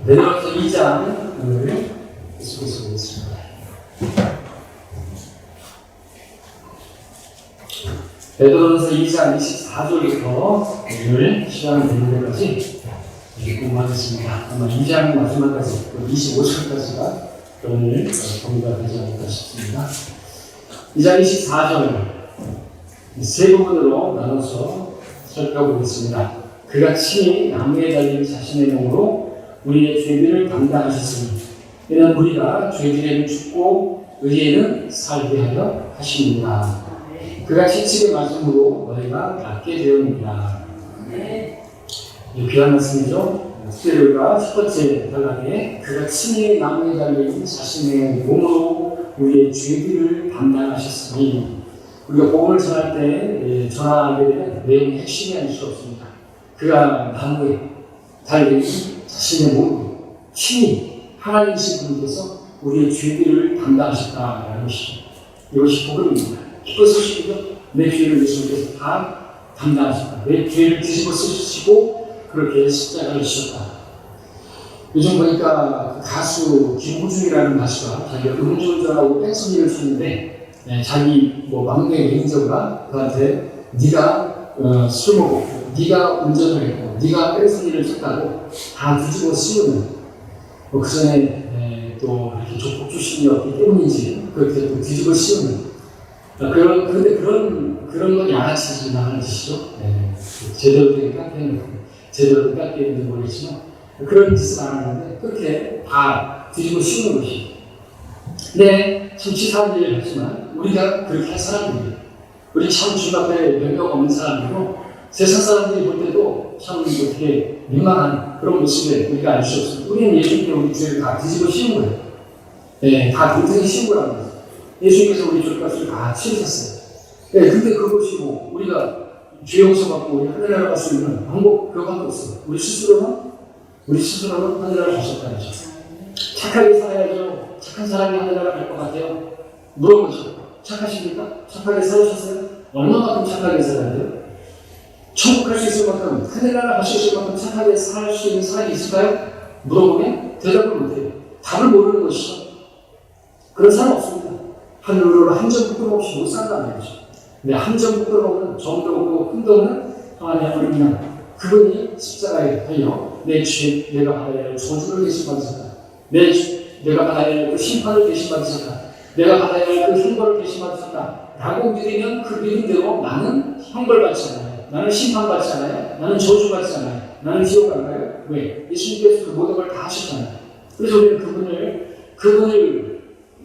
베드로서 2장 오늘 계속해서 보겠습니다. 베드로서 2장 24절부터 오늘 시간 되는 데까지 공부하겠습니다. 아마 2장 마지막까지 25절까지가 오늘 공부가 되지 않을까 싶습니다. 2장 24절 세 부분으로 나눠서 살펴보겠습니다. 그가 친히 나무에 달린 자신의 몸으로 우리의 죄들을 담당하셨으니 이는 우리가 죄들에는 죽고 의에는 살게 하려 하십니다. 그가 채찍에 맞음으로 너희가 낫게 되었느니라. 귀한 말씀이죠. 스테레오가 첫 번째 단락에 그가 친히 나무에 달린 자신의 몸으로 우리의 죄들을 담당하셨으니, 우리가 복음을 전할 때 전하게 되는 내용의 핵심이 아닐 수 없습니다. 그가 나무에 달린 자신의 몸으로 친히 하나님이신 분께서 우리의 죄들을 담당하셨다라는 것이죠. 이것이 복음입니다. 기쁜 소식이죠. 내 죄를 예수님께서 다 담당하셨다. 내 죄를 뒤집어 쓰시고 그렇게 십자가를 지셨다. 요즘 보니까 그 가수 김호중이라는 가수가 자기가 음주운전하고 뺑소니를 쳤는데 자기 막내 매니저가 그한테 네가 술 먹었고 네가 운전을 했고 네가 뺑소니를 쳤다고 다 뒤집어 씌우는, 그 전에 또 이렇게 조폭 출신이었기 때문인지 그렇게 또 뒤집어 씌우는 그런데 그런 건 양아치 지나가는 짓이죠. 제대로 된 깎이는, 제대로 된 깎이는지 모르겠지만 그런 짓을 안 하는데 그렇게 다 뒤집어 씌우는 것이. 근데 참 치사한 일을 했지만 우리가 그렇게 할 사람들이에요. 우리 참 주님 앞에 명령 없는 사람이고 세상 사람들이 볼 때도 참 어떻게 민망한 그런 모습에 우리가 알 수 없습니다. 우리는 예수님께 우리 죄를 다 뒤집어 씌운 거예요. 다 동생이 씌운 거라는 거예요. 예수님께서 우리 죄값을 다 치르셨어요. 근데 그것이 우리가 죄 용서받고 우리 하늘나라 갈 수 있는 방법, 그거밖에 없어요. 우리 스스로는 하늘나라 갈 수 없다는 거죠. 착하게 살아야죠. 착한 사람이 하늘나라 갈 것 같아요. 물어보죠. 착하십니까? 착하게 살으셨어요? 얼마만큼 착하게 살아야 돼요? 천국 갈 수 있을 만큼, 하늘나라 갈 수 있을 만큼 착하게 살 수 있는 사람이 있을까요? 물어보면 대답을 못해요. 답을 모르는 것이죠. 그런 사람 없습니다. 하늘으로 한 점 부끄럼 없이 못 산다는 말이죠. 근데 한 점 부끄럼 없는 정도 없고 흠도 없는 하나님의 어린 양, 그분이 십자가에 달려 내 죄, 내가 받아야 할 저주를 대신받으셨다. 내가 받아야 할 그 심판을 대신받으셨다. 내가 받아야 할 그 형벌을 대신받으셨다. 라고 믿으면 그 믿음대로 나는 형벌받지 않아요. 나는 심판받지 않아요. 나는 저주받지 않아요. 나는 지옥 안 가요. 왜? 예수님께서 그 모든 걸 다 하셨잖아요. 그래서 우리는 그분을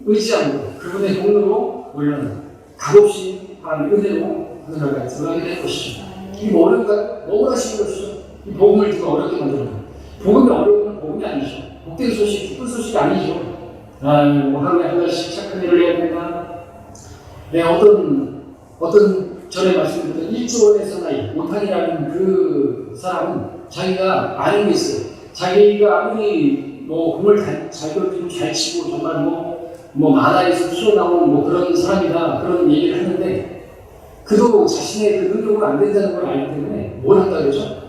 의지함으로, 그분의 공로로 우리는 값없이 하나님의 은혜로 하늘나라에 들어가게 될 것이죠. 이 어려운가요? 너무나 쉬운 것이죠. 이 복음을 누가 어렵게 만드는 거예요. 복음이 어려우면 복음이 아니죠. 복된 소식, 기쁜 소식이 아니죠. 하루에 한 가지씩 착한 일을 해야 된다. 어떤 전에 말씀드렸던 일조원의 사나이, 오탄이라는 그 사람은 자기가 아는 게 있어요. 자기가 아무리 공을 잘 던지고 잘 치고 정말 만화에서 튀어나온 그런 사람이다, 그런 얘기를 하는데 그도 자신의 그 능력으로 안 된다는 걸 알기 때문에 뭘 한다 그러죠?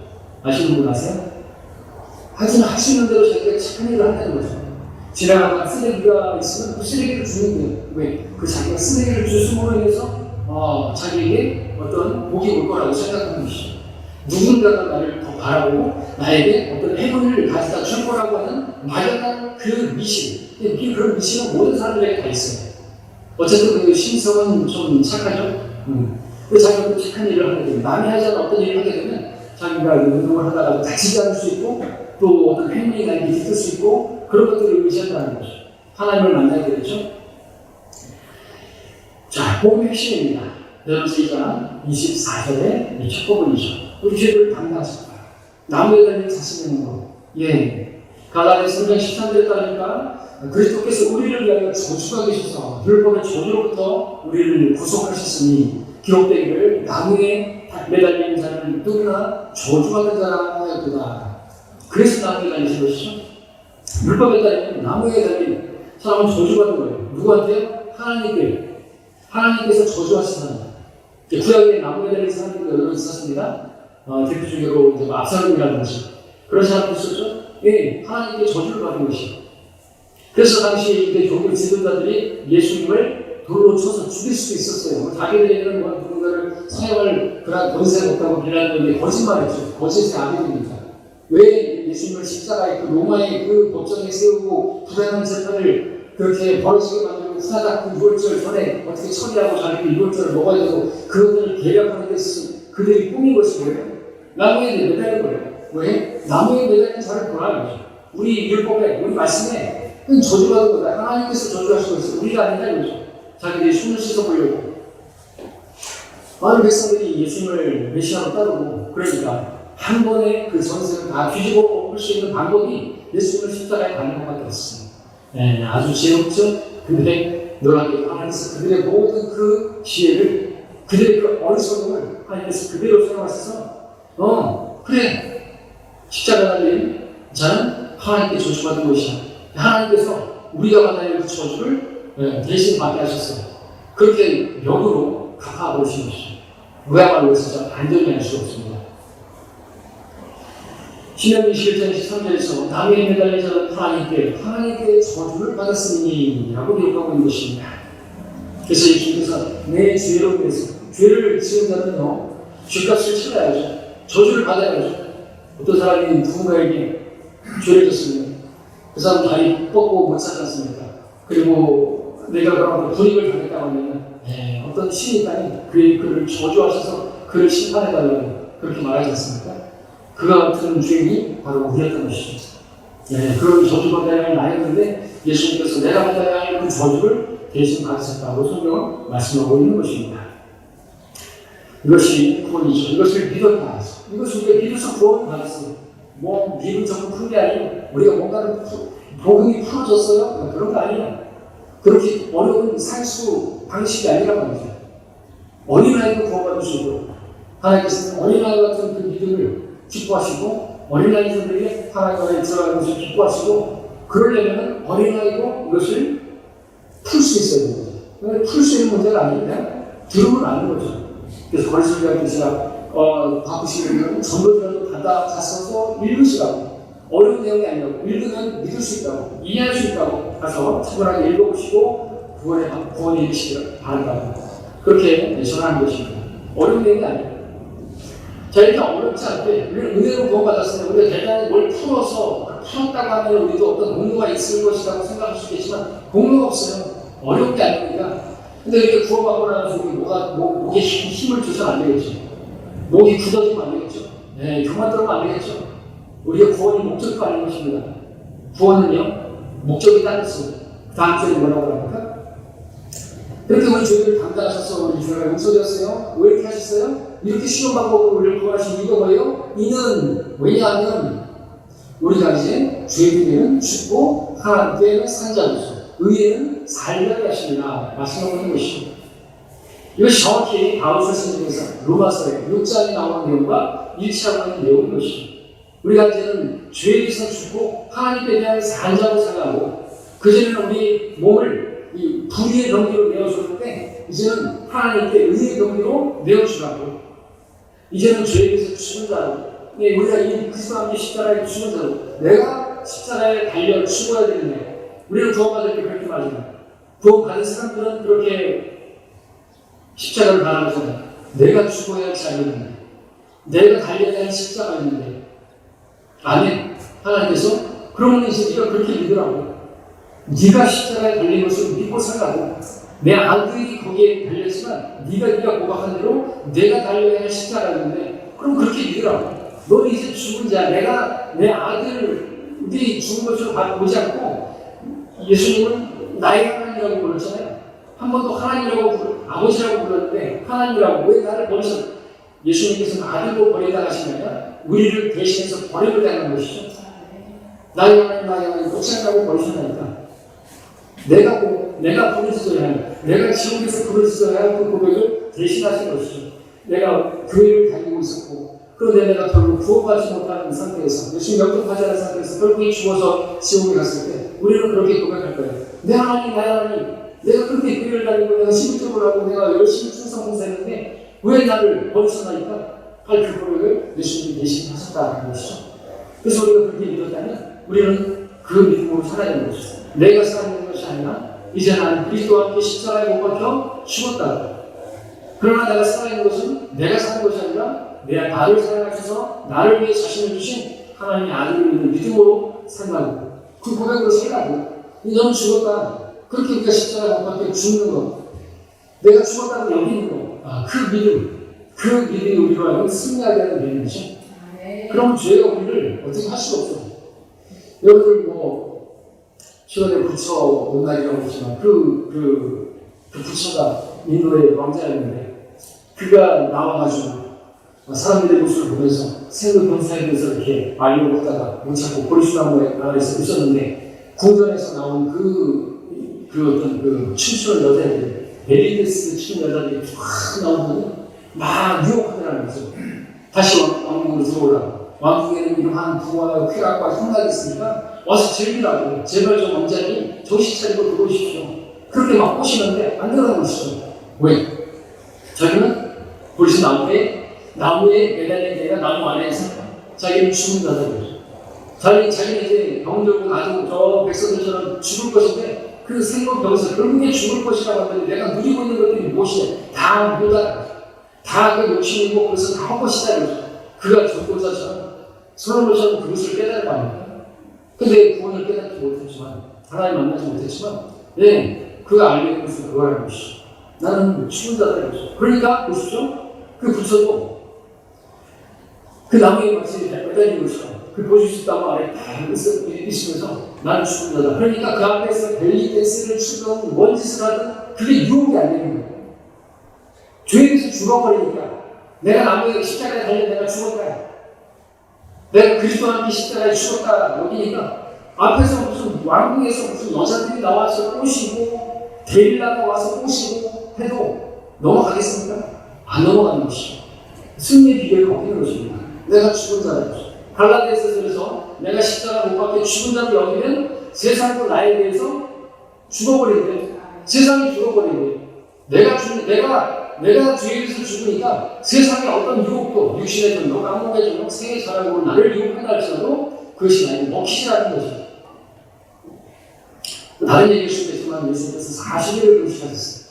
아시는 분 아세요? 하지만 할 수 있는 대로 자기가 착한 일을 한다는 거죠. 지나가다가 쓰레기가 있으면 그 쓰레기를 주는 거예요. 왜? 그 자기가 쓰레기를 줬음으로 인해서 자기에게 어떤 복이 올 거라고 생각하는 것이죠. 누군가가 나를 더 바라보고 나에게 어떤 행운을 가져다 줄 거라고 하는 막연한 그 미신, 그런 미신은 모든 사람들에게 다 있어요. 어쨌든 그 심성은 좀 착하죠. 자기가 또 착한 일을 하게 되면, 남이 하지 않은 어떤 일을 하게 되면 자기가 운동을 하다가 다치지 않을 수 있고 또 어떤 행운이 나에게 있을 수 있고 그런 것들을 의지한다는 거죠. 하나님을 만나게 되죠. 자, 복음의 핵심입니다. 베드로서 2장 24절의 첫 부분이죠. 우리 죄를 담당하셨다. 나무에 달린 자신의 몸으로. 갈라디아서 3장 13절에 따르니까 그리스도께서 우리를 위하여 저주가 계셔서 율법의 저주로부터 우리를 구속하셨으니 기록되기를 나무에 매달린 자를 누구나 저주받는 자라 하였구나. 그래서 나무에 달리신 것이죠. 율법에 따르면 나무에 달린 사람은 저주받는 거예요. 누구한테요? 하나님께서 저주하신 사람. 구약에 나무에 달린 사람들이 여러 명 있었습니다. 대표적으로 압살롬이라든지 그런 사람도 있었죠. 예, 하나님께 저주를 받은 것이요. 그래서 당시에 이제 종교 지도자들이 예수님을 돌로 쳐서 죽일 수도 있었어요. 자기들에게는 뭐 누군가를 사형을 그런 권세 못하고 비난하는 게 거짓말이죠. 거짓의 아들입니다. 왜 예수님을 십자가에 그 로마의 그 법정에 세우고 불행한 재판을 그렇게 벌어지게 만들고 후다닥 그 6월절 전에 어떻게 처리하고 자기들 6월절을 먹어야 되고 그것들을 계략하는 데 있어서 그들이 꾸민 것이 뭐예요? 나무에 매달린 거예요. 왜? 나무에 매달린 자를 보라는 거죠. 우리 율법에, 우리 말씀에 그건 저주받은 거다. 하나님께서 저주하시고 있어요. 우리가 아니다 이거죠. 자기들이 숨을 씻어보려고. 많은 백성들이 예수님을 메시아로 따르고 그러니까 한 번에 그 전세를 다 뒤집어 엎을 수 있는 방법이 예수님을 십자가에 달는 것밖에 없습니다. 네, 아주 지혜롭죠? 근데 놀랍게 하나님께서 그들의 모든 그 지혜를 그들의 그 어리석음을 하나님께서 그대로 사용하셔서 그래 십자가 달린 자는 하나님께 저주받은 것이야. 하나님께서 우리가 받아야 할 그 저주를 대신 받게 하셨어요. 그렇게 역으로 갚아보신 것이죠. 그야말로 진짜 반전이 할 수 없습니다. 신명기 11장 13절에서 나무에 매달린 자는 하나님께 저주를 받았으니 라고 기록하고 있는 것입니다. 그래서 예수님께서 내 죄로 인해서 죄를 지은 자는요 죄값을 치러야죠. 저주를 받아야죠. 어떤 사람이 누군가에게 죄를 졌으면 그 사람 다리 뻗고 못 살지 않습니까? 그리고 내가 그런 불이익을 당했다고 하면 어떤 신이 있다니 그를 저주하셔서 그를 심판해달라고 그렇게 말하지 않습니까? 그와 같은 죄인이 바로 우리였던 것이죠. 그런 저주받아야 할 나였는데 예수님께서 내가 받아야 할 그 저주를 대신 받으셨다고 성경은 말씀하고 있는 것입니다. 이것이 구원이죠. 이것을 믿었다. 이것을 우리가 믿어서 구원을 받았어요. 뭐 믿음 전부 푼 게 아니에요. 우리가 뭔가를 복음이 풀어졌어요. 그런 거 아니에요. 그렇게 어려운 산수 방식이 아니란 말이죠. 어린아이도 구원받을 수 있고 하나님께서는 어린아이 같은 그 믿음을 기뻐하시고 어린아이들에게 하나님의 들어가는 것을 기뻐하시고 그러려면 어린아이도 이것을 풀 수 있어야 됩니다. 풀 수 있는 문제가 아니라 들으면 아는 거죠. 그래서 거리소리가 계시라 바쁘시면 전도자도 받아가서 읽으시라고 어려운 내용이 아니라고 읽으면 믿을 수 있다고 이해할 수 있다고 가서 차분하게 읽어보시고 구원에 이르시기를 바란다고 그렇게 전하는 것입니다. 어려운 내용이 아니에요. 자, 이렇게 어렵지 않게 우리는 은혜로 구원받았으면 우리가 대단히 뭘 풀었다고 하면 우리도 어떤 공로가 있을 것이라고 생각할 수 있겠지만 공로가 없어요. 어려운 게 아닙니다. 근데 이렇게 구원받고 나서 우리 목에 힘을 줘서는 안 되겠죠. 목이 굳어지면 안 되겠죠. 교만 들으면 안 되겠죠. 우리의 구원이 목적도 아닌 것입니다. 구원은요, 목적이 따로 있어요. 다음 주에 뭐라고 합니까? 그렇게 우리 죄를 담당하셔서 우리 죄가 용서되었어요. 왜 이렇게 하셨어요? 이렇게 쉬운 방법으로 우리를 구원하신 이유가 뭐예요? 이는 왜냐하면 우리가 이제 죄에게는 죽고 하나님께는 산자로서 의에는 살게 하십니다. 말씀하고 있는 것이죠. 이것이 정확히 바울서 선생님께서 로마서의 6장에 나오는 내용과 일치하고 있는 내용인 것이죠. 우리가 이제는 죄에 대해서 죽고 하나님께 대한 산자로 살아가고 그전에는 우리 몸을 이 불의의 병기로 내어줬는데 이제는 하나님께 의의 병기로 내어주라고 이제는 죄에 대해서 죽은 자로 우리가 이 그리스도 함께 십자가에 죽은 자로 내가 십자가에 달려 죽어야 되는데 우리는 구원받을 때 그렇게 말합니다. 구원받은 사람들은 그렇게 십자가를 바라보잖아요. 내가 죽어야 할지 알겠는데 내가 달려야 할 십자가가 있는데 아멘. 하나님께서 그러면 이제 네가 그렇게 믿으라고 네가 십자가에 달린 것을 믿고 살라고 내 아들이 거기에 달렸지만 네가 고백한 대로 내가 달려야 할 십자가가 있는데 그럼 그렇게 믿으라고 너는 이제 죽은 자 내가 내 아들이 죽은 것으로 보지 않고 예수님은 나의 하나님이라고 불렀잖아요. 한 번도 하나님이라고 아버지라고 불렀는데 하나님이라고 왜 나를 버리셨 예수님께서는 아들로 버리다 하시면 우리를 대신해서 버리려는 것이죠. 나의 하나님 못찾는다고 버리셨다니까 내가 부르짖어야 할 내가 지옥에서 부르짖어야 할 그 고백을 대신하신 것이죠. 내가 교회를 다니고 있었고 그런데 내가 결국 구원받지 못하는 상태에서 열심히 영접하지 않은 상태에서 결국에 죽어서 지옥에 갔을 때 우리는 그렇게 고백할 거예요. 내 하나님 내가 그렇게 교회를 다니고 내가 11점을 하고 내가 열심히 충성 봉사했는데 왜 나를 버리셨나니까 할 그 고백을 예수님이 대신 하셨다는 것이죠. 그래서 우리가 그렇게 믿었다면 우리는 그 믿음으로 살아야 되는 것이죠. 내가 살아가는 것이 아니라 이제 나는 그리스도와 함께 십자가에 못 박혀 죽었다. 그러나 내가 살아있는 것은 내가 사는 것이 아니라 나를 사랑하셔서 나를 위해 자신을 주신 하나님의 아들을 믿는 믿음으로 산다고. 그 고백으로 살라고. 너는 죽었다. 그렇게 우리가 십자가에 못 박혀 죽는 것. 내가 죽었다고 여기는 것. 그 믿음이 우리로 하여금 승리하게 하는 믿음이죠. 그럼 죄가 우리를 어떻게 할 수가 없어요. 여러분들 최근에 부처 논날이라고 했지만 그 부처가 인도의 왕자였는데 그가 나와가지고 사람들의 모습을 보면서 생로병사에 대해서 이렇게 알려고 하다가 못 찾고 보리수나무에 아래서 있었는데 궁전에서 나온 그 어떤 춤추는 여자애들 벨리데스 추는 여자들이 쫙 나오더니 막 유혹하더라는 거죠. 다시 왕궁으로 들어오라고. 왕궁에는 이러한 부와 쾌락과 흉락이 있으니까 와서 즐기라고. 제발 좀 왕자님 정신 차리고 들어오십시오. 그렇게 막 꼬시는데 안 들어가고 있어요. 왜? 자기는 보리수 나무에 매달린 게 아니라 나무 안에 있어요. 자기는 죽는다는 거죠. 자기는 이제 병들고 나도 저 백성들처럼 죽을 것인데 그 생로병사 결국에 죽을 것이라고 하더니 내가 누리고 있는 것들이 무엇이냐? 다 무다. 다 그 욕심이고 그것은 다 헛것이다. 그가 전도자처럼 솔로몬처럼 그것을 깨달을 거 아닙니까? 근데 구원을 깨닫지 못했지만 하나님 만나지 못했지만 그가 알게 된 것은 그거라는 것이죠. 나는 죽은 자다. 그러니까 보십시오. 그 부처도 그 나무에 같이 매달린 것처럼 그 보여주실 나무 아래 딱 있으면서 나는 죽은 자다. 그러니까 그 앞에서 벨리데스를 추던 원짓을 하든 그게 유혹이 안 되는 거예요. 죄에서 죽어버리니까 내가 나무에 십자가에 달려 내가 죽었다. 내가 그리스도와 함께 십자가에 죽었다. 여기니까 앞에서 무슨 왕궁에서 무슨 여자들이 나와서 꼬시고 데리려고 와서 꼬시고 해도 넘어가겠습니까? 안 넘어가는 것이죠. 승리의 비결이 없는 것입니다. 내가 죽은 자라는 것이죠. 갈라디아서에서 내가 십자가 못 박혀 죽은 자로 여기면 세상도 나에 대해서 죽어버리는데 세상이 죽어버리는데 내가 죄에서 죽으니까 세상의 어떤 유혹도 육신의 전도, 깡목의 전도, 생의 사랑으로 나를 유혹한다 할지라도 그것이 나에게 먹히지 않는 것이죠. 다른 얘기일 수도 있지만 예수님께서 40일을 금식하셨어요.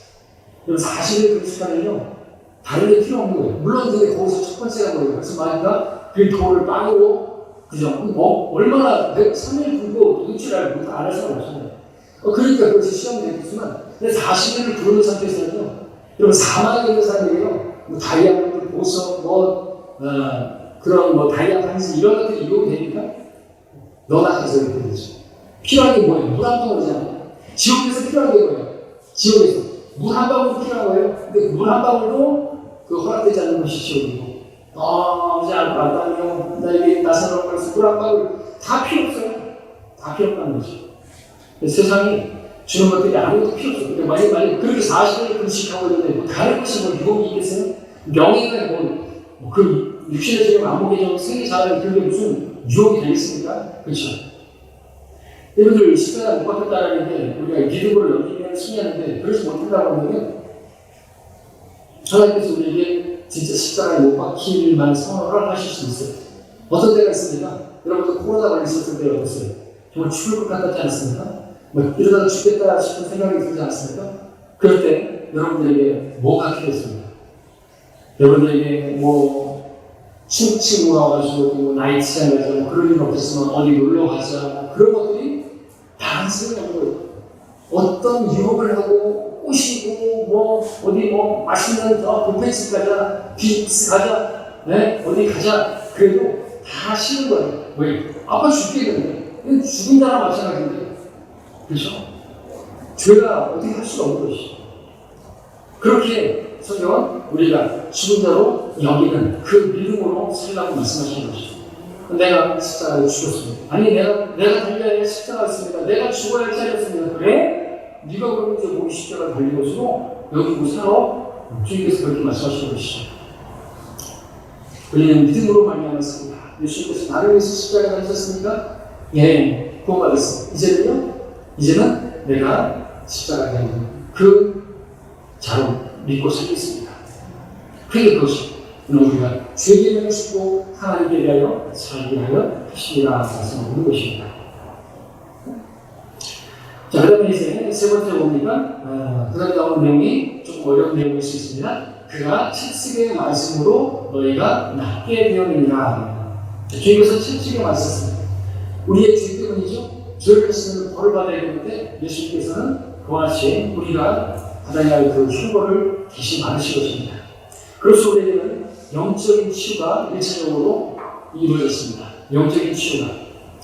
그럼 40일 금식하면요 다른 게 필요 없는 거예요. 물론 그게 거기서 첫 번째가 뭐예요. 그래서 마귀가 그 돌을 빵으로 그죠? 얼마나 3일 굶고 일주일 알고 다 안 할 수가 없잖아요. 그러니까 그것이 시험이 되겠지만 근데 40일을 부르는 상태에서는요 여러분 사망에 있는 사람이에요. 다이아몬드, 보석, 그런 다이아 반지 이런 것들이 이용이 되니까 너나 가서 이렇게 되죠. 필요한 게 뭐예요? 물 한 방울이잖아요. 지옥에서 필요한 게 뭐예요? 지옥에서 물 한 방울 필요한 거예요. 근데 물 한 방울도 허락되지 않는 것이 지옥이고 이제 아담이요 나에게 나사로운 거에서 물 한 방울 다 필요 없어요. 다 필요 없다는 거죠. 세상이 주는 것들이 아무것도 필요 없어요. 그러니까 만약 그렇게 40일을 금식하고 있는데 다른 것이 유혹이 있겠어요? 명예가 그 육신의 죄와 안목의 죄와 생의 자랑 그게 무슨 유혹이 되겠습니까? 그렇죠? 여러분들 십자가 못 박혔다는 게 우리가 믿음으로 여기면 승리하는데 그렇지 못한다고 하면 하나님께서 우리에게 진짜 십자가에 못 박힐 선언을 하실 수 있어요. 어떤 때가 있습니까? 여러분들 코로나 걸리셨을 때 어땠어요? 정말 죽을 것 같지 않습니까? 이러다가 죽겠다 싶은 생각이 들지 않습니까? 그럴 때 여러분들에게 뭐가 필요했습니까? 여러분들에게 친구 와가지고 나이트장 가자 그런 일 없었으면 어디 놀러 가자 그런 것들이 다 쓰는 거예요. 어떤 유혹을 하고 꼬시고 어디 맛있는 뷔페집 가자 비스 가자 어디 가자 그래도 다 싫은 거예요. 왜? 아빠 죽겠는데 죽은 자랑 마찬가지인데 그렇죠? 죄가 어떻게 할 수가 없는 것이죠. 그렇게 성경은 우리가 죽은 자로 여기는 그 믿음으로 살라고 말씀하시는 것이죠. 내가 십자가에 죽었습니다. 아니 내가 달려야 십자가가 있습니다. 내가 죽어야 할 자리였습니다. 그래? 네가 그러면 이제 몸이 십자가를 달린 것으로 여기 못 살아? 주님께서 그렇게 말씀하시는 것이죠. 우리는 믿음으로 말미암았습니다. 예수님께서 나를 위해서 십자가에 달리셨습니까? 예, 구원받았습니다. 이제는 내가 십자가에 달린 그 자로 믿고 살겠습니다. 그게 그것이 우리가 죄의 명을 싣고 하나님께 대하여 살게 하여 하시리라 말씀하는 것입니다. 세 번째 뭡니까? 그 다음에 나오는 내용이 조금 어려운 내용일 수 있습니다. 그가 채찍의 말씀으로 너희가 낫게 되었느니라. 주님께서 채찍의 말씀을 우리의 죄 때문이죠. 죄를 했으면 벌을 받아야 되는데 예수님께서는 그와 같이 우리가 받아야 할 그 형벌을 대신 받으실 것입니다. 그래서 우리에게는 영적인 치유가 1차적으로 이루어졌습니다. 영적인 치유가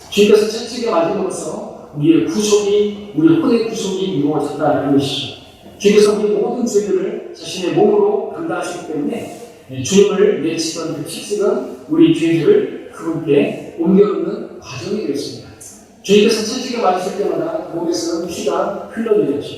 주님께서 채찍에 맞음으로써 우리의 구속이, 우리의 혼의 구속이 이루어졌다는 것이죠. 주님께서 우리 모든 죄들을 자신의 몸으로 감당하셨기 때문에 주님을 내치던 그 채찍은 우리 죄들을 그분께 옮겨놓는 과정이 되었습니다. 주님께서 채찍에 맞으실 때마다 몸에서는 피가 흘러내렸죠.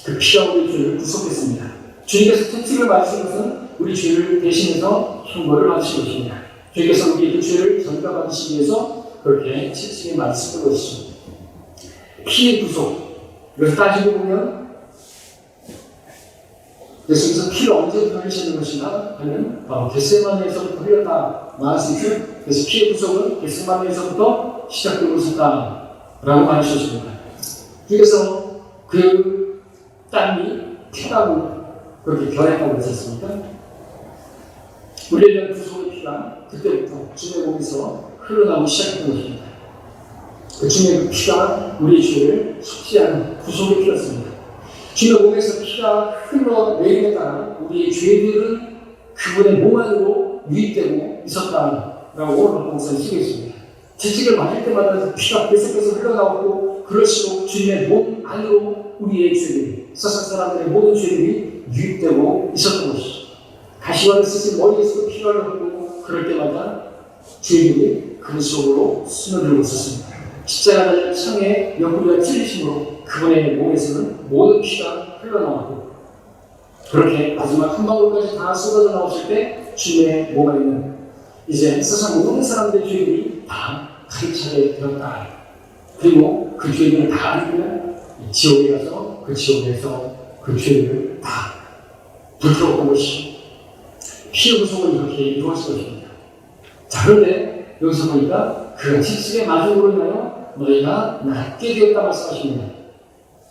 그 피가 우리 죄를 구속했습니다. 주님께서 채찍을 맞으신 것은 우리 죄를 대신해서 형벌을 받으신 것입니다. 주님께서 우리 그 죄를 전가받으시기 위해서 그렇게 채찍에 맞으셨던 것이죠. 피의 구속. 그래서 따지고 보면 예수님께서 피를 언제부터 흘리셨는 것인가 하면 바로 겟세마네에서부터 흘렸다 말씀이죠. 그래서 피의 구속은 겟세마네에서부터 시작되고 있었다라고 말하셨습니다. 주님께서 그 땀이 피라고 그렇게 변했다고 하셨습니까? 우리에 대한 구속의 피가 그때부터 주님의 몸에서 흘러나오기 시작했던 것입니다. 그 주님의 그 피가 우리의 죄를 속죄하는 구속의 피였습니다. 주님의 몸에서 피가 흘러내림에 따라 우리의 죄들은 그분의 몸 안으로 유입되고 있었다라고 오늘 본문에 쓰고 있습니다. 채찍을 맞을 때마다 그 피가 계속해서 흘러나오고 그럴수록 주님의 몸 안으로 우리의 죄들이, 세상 사람들의 모든 죄들이 유입되고 있었던 것이죠. 가시관을 쓰신 머리에서도 피가 흘렀고 그럴 때마다 죄들이 그분 속으로 스며들고 있었습니다. 십자가 달린 창에 옆구리가 찔리심으로 그분의 몸에서는 모든 피가 흘러나오고 그렇게 마지막 한 방울까지 다 쏟아져 나오실 때 주님의 몸 안에는 이제 세상 모든 사람들의 죄들이 다 가득 차게 되었다. 그리고 그 죄들을 다 알고 지옥에 가서 그 지옥에서 그 죄들을 다 불태웠던 것이 피의 구속은 이렇게 이루어진 것입니다. 자, 그런데 여기서 보니까 그가 채찍에 맞음으로 인하여 너희가 낫게 되었다 말씀하십니다.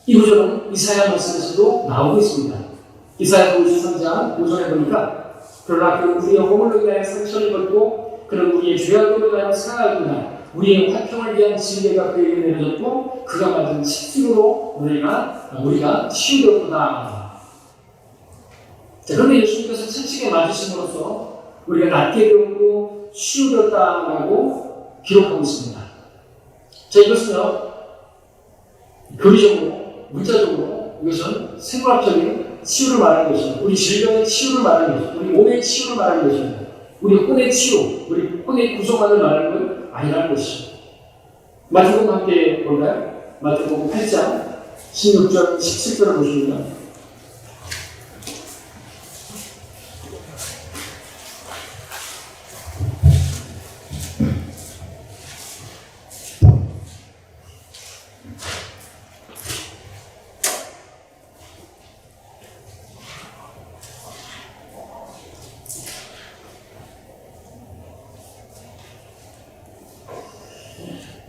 이 구절은 이사야 말씀에서도 나오고 있습니다. 이사야 53장 5절에 보니까 그러나 그는 우리의 허물로 인하여 상처를 입었고 그는 우리의 죄악으로 인하여 상하였구나. 우리의 화평을 위한 진리가 그에게 내려졌고 그가 맞은 채찍으로 우리가 치유되었구나. 자, 그런데 예수님께서 채찍에 맞으심으로써 우리가 낫게 되었고 치유되었다라고 기록하고 있습니다. 자, 이것은요, 교리적으로, 문자적으로 이것은 생물학적인 치유를 말하는 것입니다. 우리 질병의 치유를 말하는 것입니다. 우리 몸의 치유를 말하는 것입니다. 우리 혼의 치유, 우리 혼의 구속만을 말하는 건 아니라는 것이죠. 마태복음 함께 볼까요? 마태복음 8장 16절, 17절을 보십니다.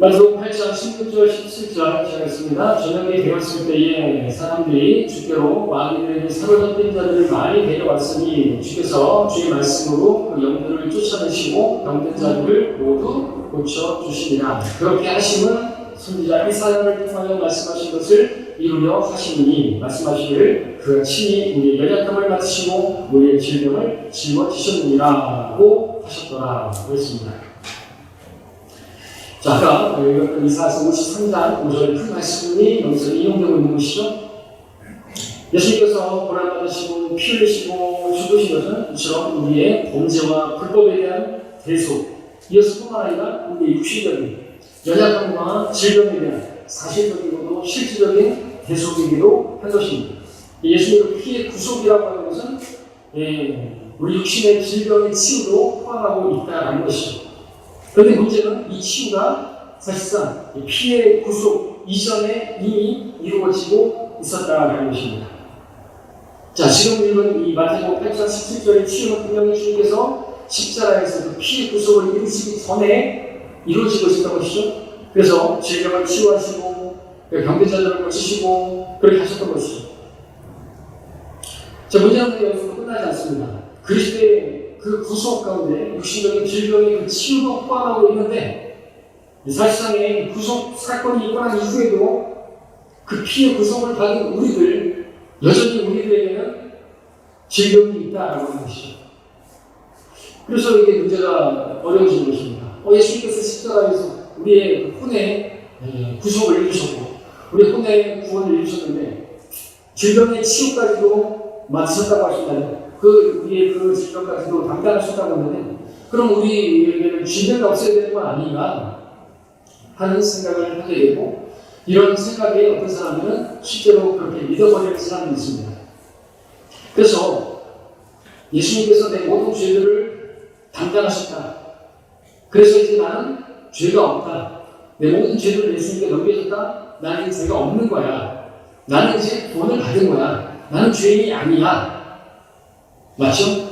마태복음 8장 16절, 17절 시작했습니다. 저녁이 되었을 때에 사람들이 주께로 마귀들에게 사로잡힌 자들을 많이 데려왔으니 주께서 주의 말씀으로 그 영들을 쫓아내시고 병든 자들을 모두 고쳐주시니라. 그렇게 하심은 선지자 이사야를 통하여 말씀하신 것을 이루려 하시니 말씀하시기를 그가 친히 우리의 연약함을 맡으시고 우리의 질병을 짊어지셨느니라고 하셨더라. 그랬습니다. 자, 아까 이사야서 53장 5절의 큰 말씀이 여기서 인용되고 있는 것이죠. 예수님께서 고난받으시고 피 흘리시고 죽으신 것은 이처럼 우리의 범죄와 불법에 대한 대속, 이어서 뿐만 아니라 우리의 육신적인 연약함과 질병에 대한 사실적이고도 실질적인 대속이기도 한 것입니다. 예수님의 피의 구속이라고 하는 것은 우리 육신의 질병의 치유도 포함하고 있다는 것이죠. 그런데 문제는 이 치유가 사실상 피의 구속 이전에 이미 이루어지고 있었다는 것입니다. 자, 지금 읽은 이 마태복음 8장 17절의 치유는 분명히 주님께서 십자가에서 그 피의 구속을 이루시기 전에 이루어지고 있었던 것이죠. 그래서 질병을 치유하시고 경계자들을 고치시고 그렇게 하셨던 것이죠. 자, 문제는 여기서 끝나지 않습니다. 그리스도의 그 구속 가운데 육신적인 질병의 그 치유도 포함하고 있는데 사실상의 구속 사건이 있고 난 이후에도 그 피의 구속을 받은 우리들, 여전히 우리들에게는 질병이 있다라고 하는 것이죠. 그래서 이게 문제가 어려워지는 것입니다. 예수님께서 십자가에서 우리의 혼의 구속을 이루셨고 우리의 혼의 구원을 이루셨는데 질병의 치유까지도 맡으셨다고 하신다면 우리의 그 질병까지도 담당하셨다고 하면 그럼 우리에게는 질병이 없어야 되는 건 아닌가 하는 생각을 하게 되고 이런 생각에 어떤 사람들은 실제로 그렇게 믿어버리는 사람이 있습니다. 그래서 예수님께서 내 모든 죄들을 담당하셨다. 그래서 이제 나는 죄가 없다. 내 모든 죄를 예수님께 넘겨줬다. 나는 이제 죄가 없는 거야. 나는 이제 구원을 받은 거야. 나는 죄인이 아니야. 맞죠?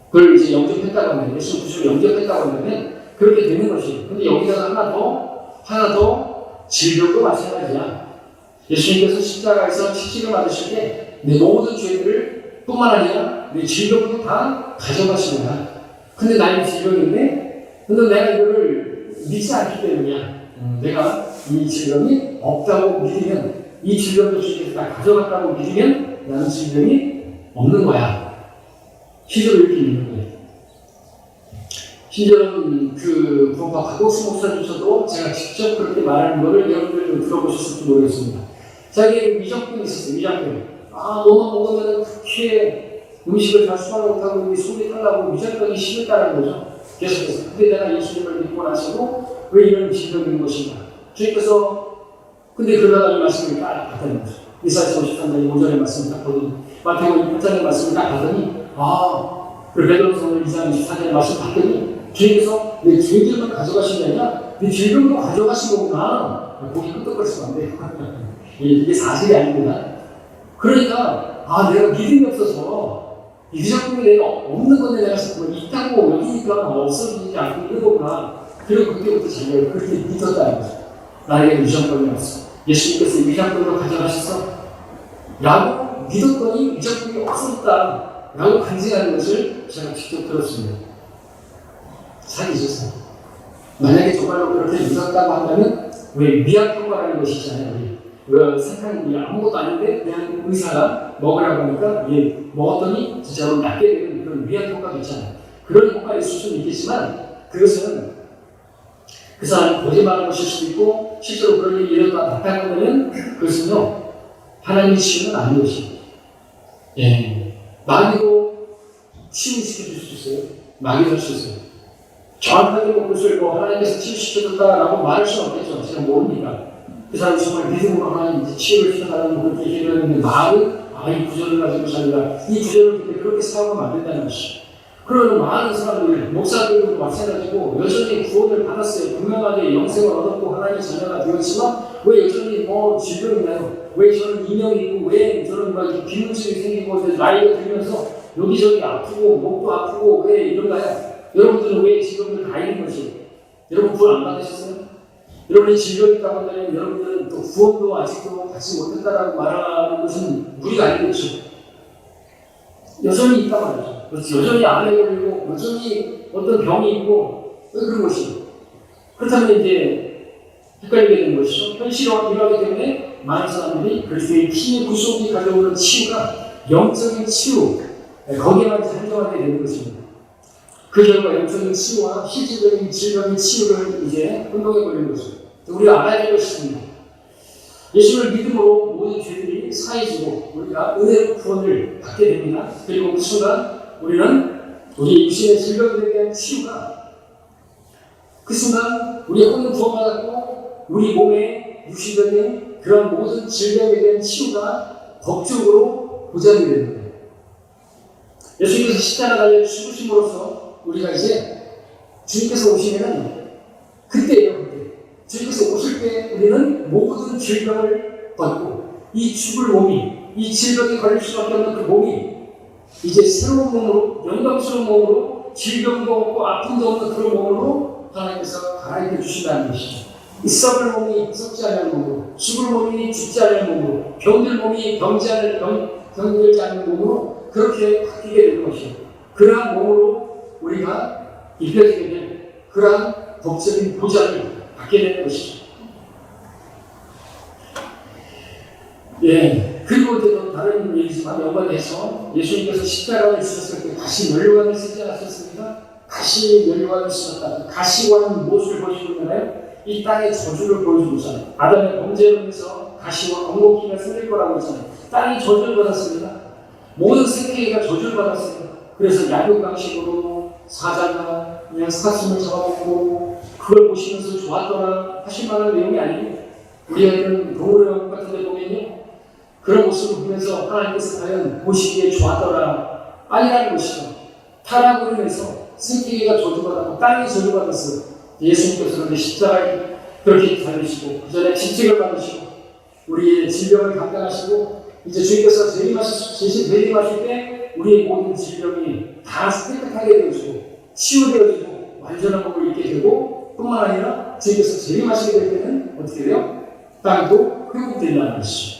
그걸 이제 영접했다고 하면, 예수님 구주를 영접했다고 하면 그렇게 되는 것이에요. 근데 여기다가 하나 더 질병도 마찬가지야. 예수님께서 십자가에서 채찍을 맞으실 때 내 모든 죄들을 뿐만 아니라 내 질병도 다 가져가신 거야. 근데 나의 질병인데, 근데 내가 이거를 믿지 않기 때문이야. 내가 이 질병이 없다고 믿으면, 이 질병도 주님께서 다 가져갔다고 믿으면 나는 질병이 없는 거야. 시조를 이렇게 믿는 거예요. 심지어는 그 구원파 박옥수 목사님께서도 제가 직접 그렇게 말하는 거를 여러분들 좀 들어보셨을지 모르겠습니다. 자기의 위장병이 있었어요. 위장병. 뭐만 먹으면 그렇게 음식을 잘 수확 못하고 속이 탈라고 위장병이 심했다는 거죠. 계속해서. 근데 내가 예수님을 믿고 나서도 왜 이런 질병이 있는 것인가? 주님께서 근데 그러다가 이 말씀을 딱 받다는 거죠. 이사야서 53장 5절의 말씀을 딱 보더니 마태복음 8장의 말씀을 딱 받더니 그 베드로서 2장 24절의 말씀을 받더니 주님께서 내 죄들만 가져가신 게 아니라 내 질병도 가져가신 거구나. 거기 끄떡거리시면 안 돼요. 이게 사실이 아닙니다. 그러니까 내가 믿음이 없어서 이 위장병이 내가 없는 건데 내가 있다고 여기니까 없어지지 않고 있는 거구나. 그리고 그때부터 자기가 그렇게 믿었다는 거죠. 나에게 위장병이 없어. 예수님께서 위장병을 가져가셔서 라고 믿었더니 위장병이 없어졌다 라고 간증하는 것을 제가 직접 들었습니다. 사기셨어요. 만약에 정말로 그렇게 믿었다고 한다면 왜 위약효과라는 것이 있잖아요. 생각이 아무것도 아닌데 그냥 의사가 먹으라고 하니까 먹었더니 진짜로 낫게 되는 그런 위약효과도 있잖아요. 그런 효과가 있을 수는 있겠지만 그것은 그 사람이 거짓말을 하실 수도 있고 실제로 그런 일이 일어나 나타나면 그것은요 하나님의 치유는 아닌 것입니다. 마귀도 치유시켜줄 수 있어요. 마귀도 할 수 있어요. 정확하게 그것을 하나님께서 치유시켜줬다라고 말할 수는 없겠죠. 제가 모르니까. 그 사람이 정말 믿음으로 하나님 치유를 시켜달라고 그렇게 얘기를 했는데 마음은 이 구절을 가지고 자기가 이 구절을 그렇게 사용하면 안 된다는 것이죠. 그러면 많은 사람들, 목사들도 마찬가지고 여전히 구원을 받았어요. 분명하게 영생을 얻었고 하나님의 자녀가 되었지만 왜 여전히 질병이 나요? 왜 저는 이명이 있고 왜 저는 비문증이 생기고 나이가 들면서 여기저기 아프고 목도 아프고 왜 이런가요? 여러분들은 왜 질병을 다 있는 것이에요? 여러분 구원 안 받으셨어요? 여러분이 질병이 있다고 한다면 여러분들은 또 구원도 아직도 받지 못했다라고 말하는 것은 무리가 아니겠죠. 여전히 있단 말이죠. 그렇지. 여전히 암에 걸리고 여전히 어떤 병이 있고 왜 그런 것이에요? 그렇다면 이제 헷갈리게 되는 것이죠. 현실화 이러기 때문에 많은 사람들이 그리스도의 피의 구속이 가져오는 치유가 영적인 치유 거기에만 한정하게 되는 것입니다. 그 결과 영적인 치유와 실질적인 질병의 치유를 이제 혼동해 버리는 것입니다. 우리가 알아야 될 것입니다. 예수를 믿음으로 모든 죄들이 사해지고 우리가 은혜로 구원을 받게 됩니다. 그리고 그 순간 우리는 우리 육신의 질병들에 대한 치유가 그 순간 우리의 혼은 구원받았고 우리 몸의 육신적인 그런 모든 질병에 대한 치유가 법적으로 보장이 되는 거예요. 예수님께서 십자가 달려 죽으심으로써 우리가 이제 주님께서 오시면은 그때예요. 그때. 주님께서 오실 때 우리는 모든 질병을 받고 이 죽을 몸이 이 질병에 걸릴 수밖에 없는 그 몸이 이제 새로운 몸으로 영광스러운 몸으로 질병도 없고 아픔도 없는 그런 몸으로 하나님께서 갈아입혀 주신다는 것이죠. 이 썩을 몸이 썩지 않는 몸으로, 죽을 몸이 죽지 않는 몸으로, 병들 몸이 병들지 않는 몸으로 그렇게 바뀌게 되는 것이요. 그러한 몸으로 우리가 입혀지게 된 그러한 법적인 보장을 받게 되는 것이죠. 예, 그리고 또 다른 얘기지만 연관해서 예수님께서 십자가를 주셨을 때 가시 면류관을 쓰지 않았습니까? 가시 면류관을 쓰셨다. 가시관은 무엇을 보여주고 있나요? 이 땅의 저주를 보여주고 있잖아요. 아담의 범죄로 인해서 가시와 엉겅퀴가 생길 거라고 했잖아요. 땅이 저주를 받았습니다. 모든 생태계가 저주를 받았어요. 그래서 약육강식으로 사자가 그냥 사슴을 잡아먹고 그걸 보시면서 좋았더라 하실 만한 내용이 아니에요. 우리가 이런 동물의 영역 같은 데 보면요, 그런 모습을 보면서 하나님께서 과연 보시기에 좋았더라 아니라는 것이죠. 타락으로 인해서 생태계가 저주받았고 땅이 저주받았어요. 예수님께서 그런데 십자가에 그렇게 달리시고 그 전에 직책을 받으시고 우리의 질병을 감당하시고 이제 주님께서 재림하실 때 우리의 모든 질병이 다 깨끗하게 되어지고 치유되어지고 완전한 몸을 입게 되고 뿐만 아니라 주님께서 재림하시게 될 때는 어떻게 돼요? 땅도 회복된다는 것이죠.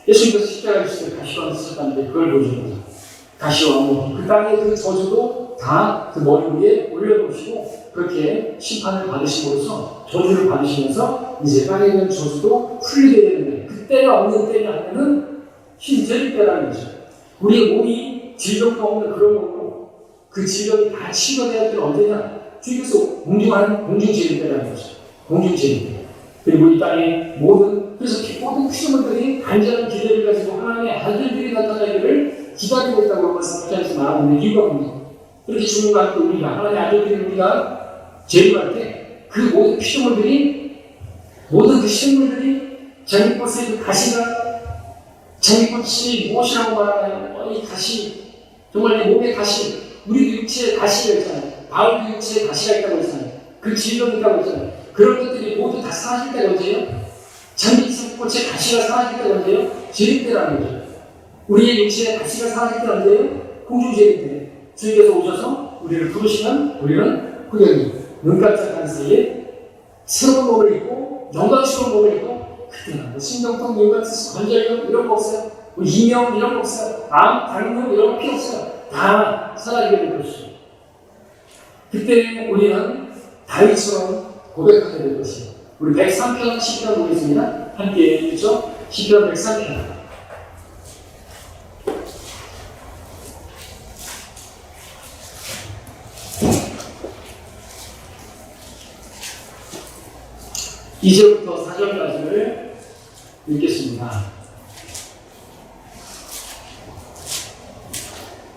예수님께서 십자가에 주실 때 가시와 쓰셨다는데 그걸 보여주는 거죠. 가시와 뭐 그 땅의 그 저주도 다 그 머리 위에 올려놓으시고 그렇게 심판을 받으심으로써 저주를 받으시면서 이제 땅에 있는 저주도 풀리게 되는데 그때가 없는 때냐 하면은 힘들 때라는 거죠. 우리의 몸이 질병도 없는 그런 몸으로 그 질병이 다 치료돼야 할 때는 언제냐? 주님께서 공중재림 때라는 거죠. 공중재림 때. 그리고 이 땅의 그래서 모든 피조물들이 간절한 기대를 가지고 하나님의 아들들이 나타나기를 기다리고 있다고 말씀하지 말하는 이유가 뭡니까? 그렇게 주님과 함께 우리가 하나님의 아들들이 우리가 재림할 때 그 모든 피조물들이 모든 그 식물들이 장미꽃의 그 가시가 장미꽃이 무엇이라고 말하나요? 이 가시 정말 내 몸의 가시 우리도 육체에 가시가 있잖아요. 바울도 육체에 가시가 있다고 했잖아요. 그 질병이 있다고 했잖아요. 그런 것들이 모두 다 사라질 때가 언제예요? 장미꽃의 가시가 사라질 때가 언제예요? 재림 때라는 거죠. 우리의 육체에 가시가 사라질 때가 언제예요? 공중재림 때. 주님께서 오셔서 우리를 부르시면 우리는 후련히 눈 깜짝하는 사이에 새로운 몸을 입고 영광스러운 몸을 입고 그때는 뭐 신경통, 뇌관스, 관절염 이런 거 없어요. 뭐 이명 이런 거 없어요. 암, 당뇨 이런 거 필요 없어요. 다 사라지게 될 것이죠. 그때 우리는 다윗처럼 고백하게 될 것이에요. 우리 103편 시편 보겠습니다. 함께 읽죠. 시편 103편. 이제부터 4절까지를 읽겠습니다.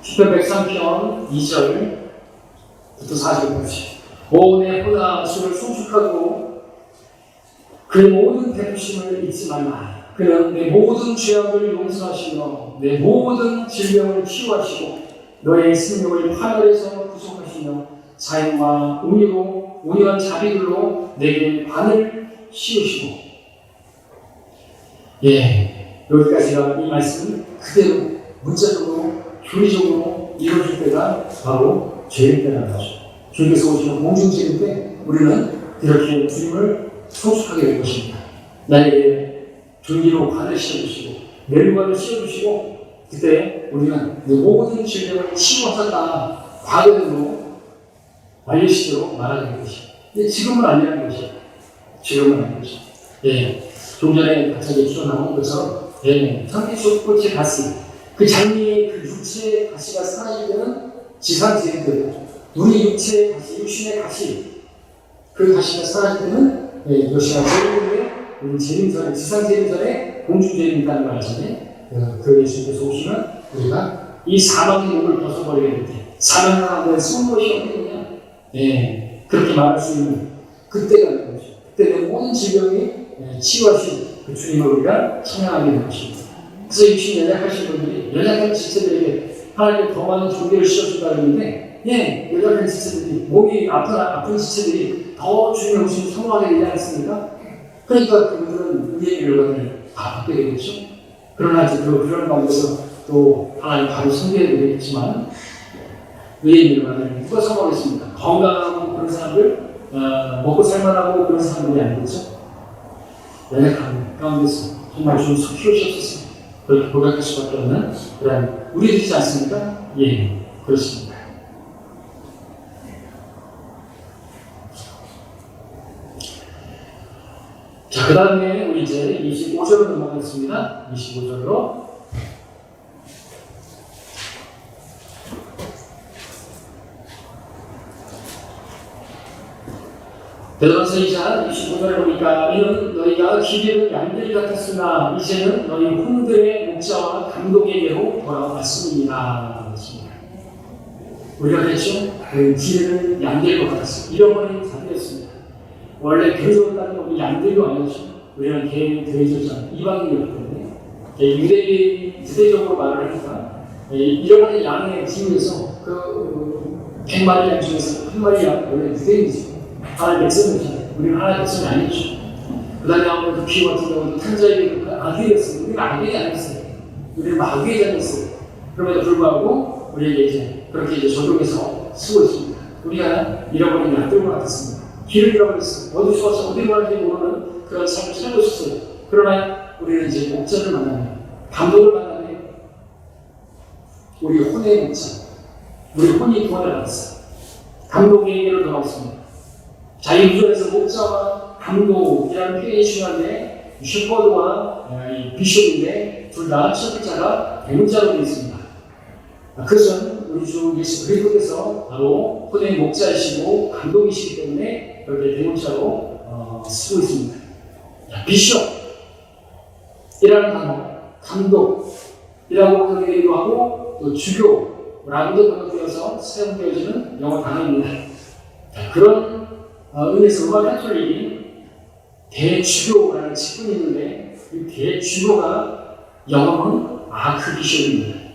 시편 103편 2절부터 4절까지. 오 내 보다 주를 송축하고 그의 모든 베푸심을 잊지 말라. 그는 내 모든 죄악을 용서하시며 내 모든 질병을 치유하시고 너의 생명을 하늘에서 구속하시며 자연과 온유한 자비들로 내게 관을 씌우시고. 예, 여기까지가 이 말씀을 그대로 문자적으로 교리적으로 이루어질 때가 바로 재림 때라는 거죠. 주님께서 오시는 공중재림 때 우리는 이렇게 주님을 송축하게 될 것입니다. 나에게 존귀로 관을 씌워주시고 멸관을 씌워주시고 그때 우리는 내 모든 질병을 치유하셨다 과거로 완료시대로 말하게 될 것입니다. 근데 지금은 아니라는 것이죠. 지금은 아닌 것이죠. 예, 좀 전에 갑자기 튀어나온 것처럼 장미꽃의 가시 그 장미의 그 육체의 가시가 사라질 때는 지상재림 때고 우리 육체의 가시, 육신의 가시 그 가시가 사라질 때는 요시가 재림인데 우리 재림 전에 지상재림 전에 공중재림이 있다는 걸 알잖아요. 그 예수님께서 오시면 우리가 이 사망의 몸을 벗어버리게 될 때 사망하는 거에 손못이 없느냐 그렇게 말할 수 있는 그때가 있는 거죠. 그때는 모든 질병이 치유하신 그 주님을 우리가 찬양하게 될 것입니다. 그래서 육신 연약하신 분들이 연약한 지체들에게 하나님의 더 많은 종교를 씌워준다 그러는데 연약한 지체들이 몸이 아픈 지체들이 더 주님의 오심을 사모하게 되지 않습니까? 그러니까 그분들은 의의 결과를 다 받게 되겠죠. 그러나 이제 그런 가운데서 또 하나님 바로 섬겨야 되겠지만 의의 결과를 누가 사모하겠습니까? 건강하고 그런 사람들 먹고 살만하고 그런 사람들이 아니겠죠? 연약한 가운데서 정말 좀 키우시옵소서. 그렇게 고백할 수밖에 없는 그런 우리들이지 않습니까? 예, 그렇습니다. 자, 그 다음에 우리 이제 25절로 넘어가겠습니다. 25절로. 베드로전서 2장 25절을 보니까 이는 너희가 기계는 양들이 같았으나 이제는 너희 홍들의 목자와 감독에게로 돌아왔습니다. 우리가 그랬죠? 그 기계는 양들과 같았습니다. 잃어버린 자들이었습니다. 원래 교회적으로 우리 양들도 아니었죠. 우리는 대외적이잖아요. 이방인이었기 때문에 유대적으로 말을 하니까 잃어버린 양의 팀에서 그 100마리 양 중에서 한 마리 양 원래 유대인이죠. 하나의 백성이잖아요. 우리는 하나의 백성이 아니죠. 그 다음에 아무래도 비 같은 경우도 탄자에게 악이었어요. 우리는 악이 아니었어요. 우리는 마귀의 자녀였어요. 그럼에도 불구하고 우리에게 이제 그렇게 이제 적용해서 쓰고 있습니다. 우리가 잃어버린 양들과 같았습니다. 길을 잃어버렸어요. 어디서 와서 어디로 가는지 모르는 그런 삶을 살고 있었어요. 그러나 우리는 이제 목자를 만나면, 감독을 만나면 우리 혼의 목자, 우리 혼이 구원을 받았어요. 감독에게로 돌아왔습니다. 자유구조에서 목자와 감독이라는 표현이 중요한데 슈퍼드와 비숍인데 둘 다 첫 글자가 대문자로 되어 있습니다. 그것은 우리 주 예수 그리스도께서 바로 혼의 목자이시고 감독이시기 때문에 그렇게 대문자로 쓰고 있습니다. 비숍이라는 단어, 감독이라고 번역되기도 하고 또 주교라고도 번역되어서 사용되어지는 영어 단어입니다. 그런 의미에서 로마 카톨릭이 대주교라는 직분이 있는데 이 대주교가 영어는 아크비숍입니다.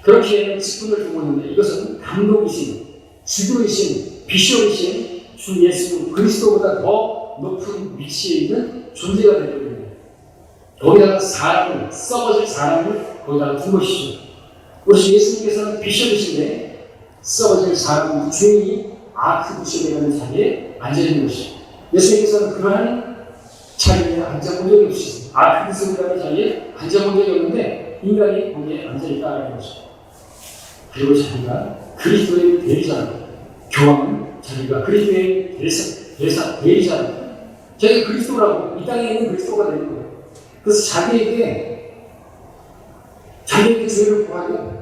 그렇게 직분을 두고 있는데 이것은 감독이신, 주교이신, 비숍이신 주 예수 그리스도보다 더 높은 위치에 있는 존재가 되거든요. 거기다가 사람을, 썩어질 사람을 거기다가 둔 것이죠. 우리 주 예수님께서는 비숍이신데 썩어질 사람 주인이 아크비숍이라는 자리에 앉아있는 것이죠. 예수님께서는 그러한 자리에 앉아본 적이 없으셨습니다. 아크비숍이라는 자리에 앉아본 적이 없는데 인간이 거기에 앉아있다는 것이죠. 그리고 자기가 그리스도의 대리자로, 교황은 자기가 그리스도의 대리자로, 자기가 그리스도라고 이 땅에 있는 그리스도가 되는 거예요. 그래서 자기에게 죄를 구하고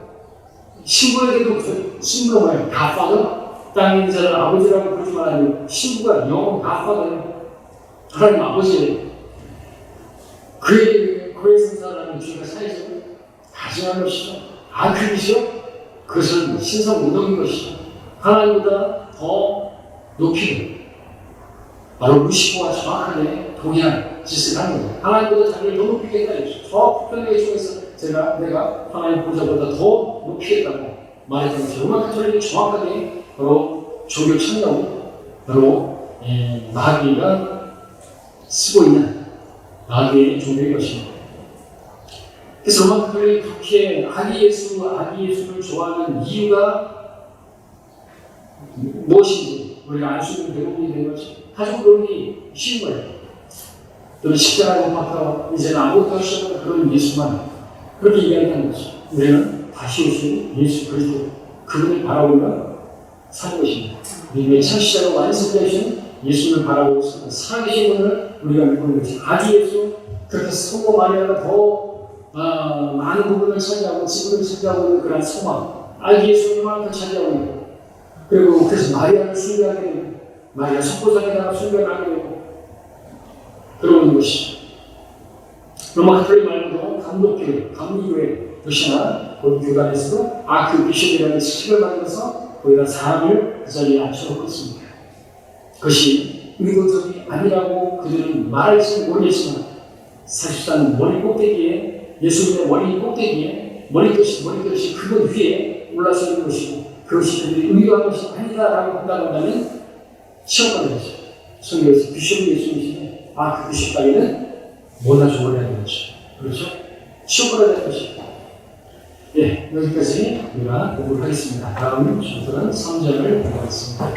신부에게도 신부가 뭐예요? 갓파더? 땅에 있는 자를 아버지라고 부르지 말아요. 신부가 영원 갓파더예요. 하나님 아버지예요. 그에게 거의 성사라는 죄가 사회적으로 가증한 것이죠. 아크비시오? 그것은 신성 운동인 것이죠. 하나님보다 더 높이는 바로 루시퍼와 정확하게 동일한 짓을 하는 거예요. 하나님보다 자기를 더 높이겠다 했죠. 저 편의 중에서 내가 하나님 보좌보다 더 높이겠다고 말했던 것이죠. 로마 카톨릭이 정확하게 바로 종교 천명, 바로 마귀가 쓰고 있는 마귀의 종교인 것입니다. 그래서 로마 카톨릭이 그렇게 아기 예수를 좋아하는 이유가 무엇인지 우리가 알 수 있는 대부분이 된 거죠. 가지고 그러기 쉬운 거예요. 또는 십자가에 못 박혀 이제는 아무것도 할 수 없는 그런 예수만 그렇게 이야기하는 거죠. 우리는 다시 오신 예수 그리스도 그분을 바라보며 사는 것입니다. 우리의 창시자로 완성되신 예수를 바라보고 살아계신 분을 우리가 믿고 있는 것이 아기 예수, 그렇게 성모 마리아가 더 많은 부분을 차지하고 지분을 차지하고 있는 그런 소망, 아기 예수를 만큼 차지하고 있고, 그리고 그래서 마리아를 숭배하게 되고 마리아 석고상에다가 숭배를 하게 되고 그러고 있는 것이죠. 로마 카톨릭 말고도 감독교회, 감리교회 역시나 그 교단에서도 아크비숍이라는 직책을 만들어서 거기다 사람을 그 자리에 앉혀놓고 있습니다. 그것이 의도적이 아니라고 그들은 말할지 모르겠지만 사실상 머리 꼭대기에 예수님의 머리 꼭대기에 머리끝이 그것 위에 올라서 있는 것이고 그것이 그들이 의도한 것이 아니다라고 한다면 시험받는 거죠. 성경에서 비숍이 예수님이시네. 그 비숍 따위는 뭐나 죽어야 하는 거죠. 그렇죠? 시험받아야 될 것이죠. 예, 여기까지 우리가 공부를 하겠습니다. 다음 주부터는 3장을 공부하겠습니다.